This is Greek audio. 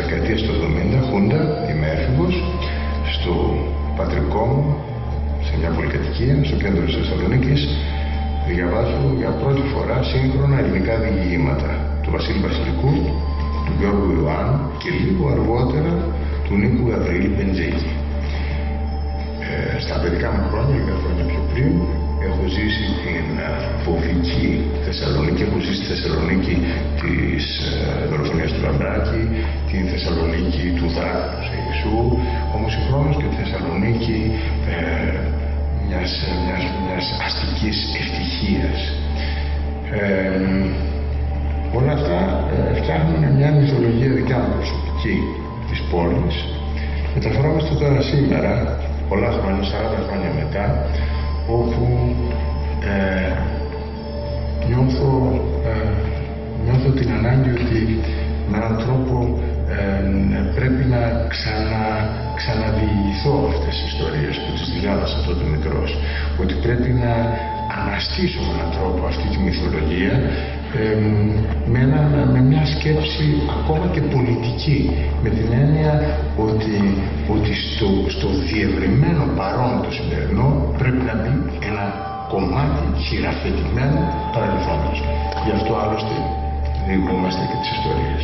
δεκαετίας του 70, Χούντα, είμαι έφηβος, στο πατρικό μου, σε μια πολυκατοικία, στο κέντρο της Θεσσαλονίκης, διαβάζω για πρώτη φορά σύγχρονα ελληνικά διηγήματα του Βασίλη Βασιλικού, του Γιώργου Ιωάννου και λίγο αργότερα του Νίκου Γαβρίλη Πεντζέκη. Στα παιδικά μου χρόνια, λίγα χρόνια πιο πριν, έχω ζήσει την φοβική Θεσσαλονίκη, έχω ζήσει τη Θεσσαλονίκη της δολοφονίας του Λαμπράκη, την Θεσσαλονίκη του Δράκου του Σεγησού, όμως συγχρόνως και τη Θεσσαλονίκη μιας αστικής ευτυχίας. Όλα αυτά φτιάχνουν μια μυθολογία δικιά μου προσωπική της πόλης. Μεταφερόμαστε τώρα σήμερα, πολλά χρόνια, 40 χρόνια μετά, όπου νιώθω την ανάγκη ότι με έναν τρόπο πρέπει να ξαναδιηγηθώ αυτές τις ιστορίες που τις διάβασα τότε μικρός, ότι πρέπει να αναστήσω με έναν τρόπο αυτή τη μυθολογία με μια σκέψη ακόμα και πολιτική, με την έννοια ότι στο διευρυμένο παρόν το σημερινό πρέπει να μπει ένα κομμάτι χειραφετημένο παρελθόντος. Γι' αυτό άλλωστε διηγούμαστε και τις ιστορίες.